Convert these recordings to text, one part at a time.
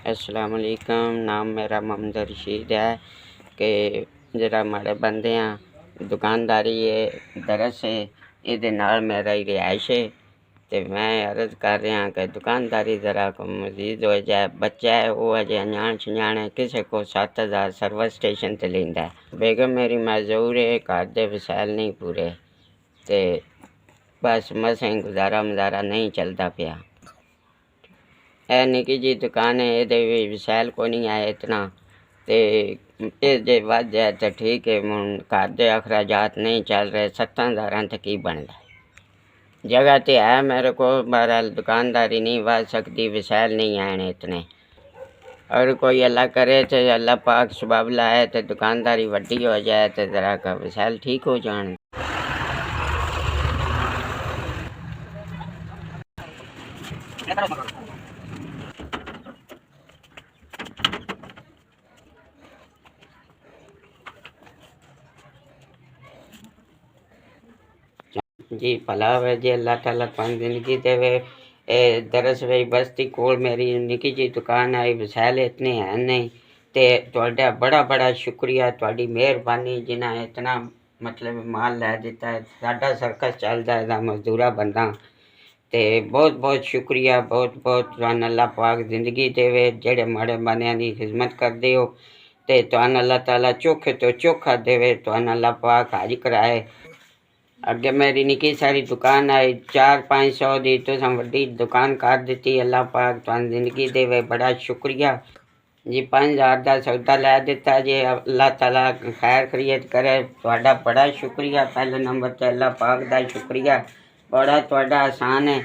अस्सलाम वालेकुम। नाम मेरा मोहम्मद रशीद है कि जरा माड़े बंदे हैं दुकानदारी है दरस है ये मेरा ही रिहाइश है। तो मैं अर्ज़ कर रहा कि दुकानदारी ज़रा को मजीद हो जाए। बच्चा है वो अजे अनजान शंजान है, किसी को 7,000 सर्विस स्टेशन ते लेंदा है। बेगम मेरी मजदूर है, घर दे वसाइल नहीं पूरे, तो बस मसें गुजारा मजारा नहीं चलता पिया। है निकी जी दुकान है, ये वसाइल को नहीं आए इतना, तो जे वध जाए तो ठीक है। मुन घर दे अखराजात नहीं चल रहे, 7,000 तक ही बन रहा। जगह तो है मेरे को, बहरहाल दुकानदारी नहीं बढ़ सकती, वसाइल नहीं आए इतने। और कोई अल्लाह करे तो अल्लाह पाक सबब लाए तो दुकानदारी वड्डी हो जाए तो ज़रा का वसाइल ठीक हो जाए। जी भला वे जी, अल्लाह ताला तुहानू जिंदगी देवे। दरस वे बस्ती कोल मेरी निकी जी दुकान आई, वसाइल इतने हैं नहीं, ते तुहाडा बड़ा बड़ा शुक्रिया, तुहाडी मेहरबानी जिन्हें इतना मतलब माल लै दिता है। साडा सर्कस चलदा है, मजदूरा बंदा, ते बहुत बहुत शुक्रिया, बहुत बहुत तुहानू अल्लाह पाक जिंदगी देवे। जेड़े माड़े बंदियां दी खिदमत करदे हो ते तुहानू अल्लाह ताला चोखे तो चोखा देवे, तुहानू अल्लाह पाक हाज कराए। अगे मेरी निकी सारी दुकान आई 400-500 दी, तुसां वड्डी दुकान कर दी। अल्लाह पाक तुहानू जिंदगी देवे, बड़ा शुक्रिया जी। 5,000 का सौदा लै दिता जी, अल्लाह ताला खैर खरीयत करे। तुहाडा बड़ा शुक्रिया, पहले नंबर ते अल्लाह पाक दा शुक्रिया, बड़ा तुहाडा आसान है।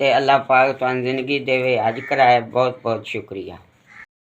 ते अल्लाह पाक तुहानू जिंदगी देवे, हज कराए। बहुत बहुत शुक्रिया।